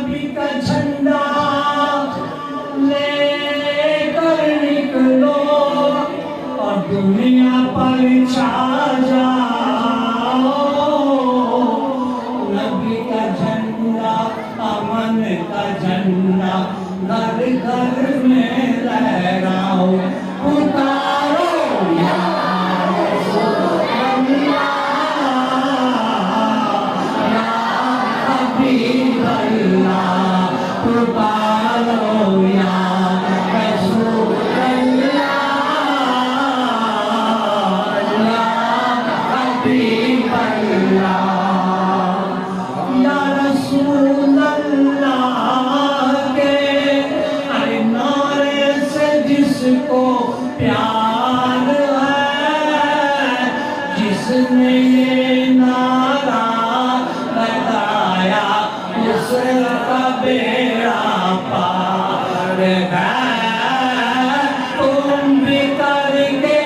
نبی کا جھنڈا لے کر نکلو اور دنیا پر چھا جاؤ. نبی کا جھنڈا امن کا جھنڈا گھر گھر میں لہراؤ. پکارو یا رسول اللہ یا حبیب اللہ. پکارو یا رسول اللہ یا حبیب اللہ. یا رسول اللہ کے نعرے سے جس کو پیار ہے, جس نے یہ نعرہ لگایا اس کا بیڑا پار ہے. تم بھی کر کے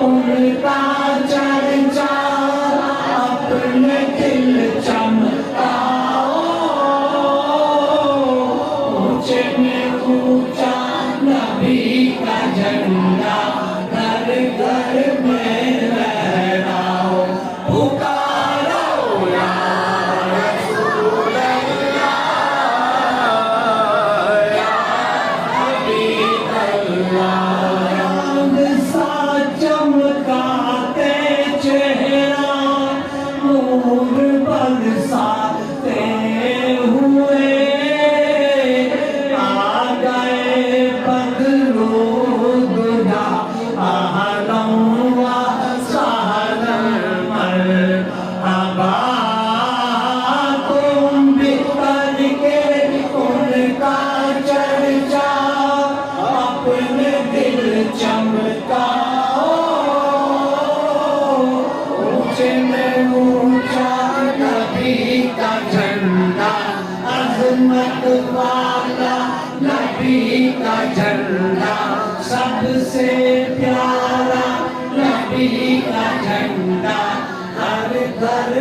ان کا چرچا اپنے دل چمکاؤ. اونچے میں اونچا نبی کا جھنڈا گھر گھر میں لہراؤ. پکارو یا رسول اللہ یا حبیب اللہ. چاند سا چمکاتے چہرہ نور برساتے ہوئے آ گئے بدرو دجا اہلا و سہلا مرحبا. تم بھی کر کے ان کا چرچا اپنے دل چمکاؤ. اونچے میں اونچا نبی کا جھنڈا عظمت والا نبی کا جھنڈا سب سے پیارا نبی کا جھنڈا ہر گھر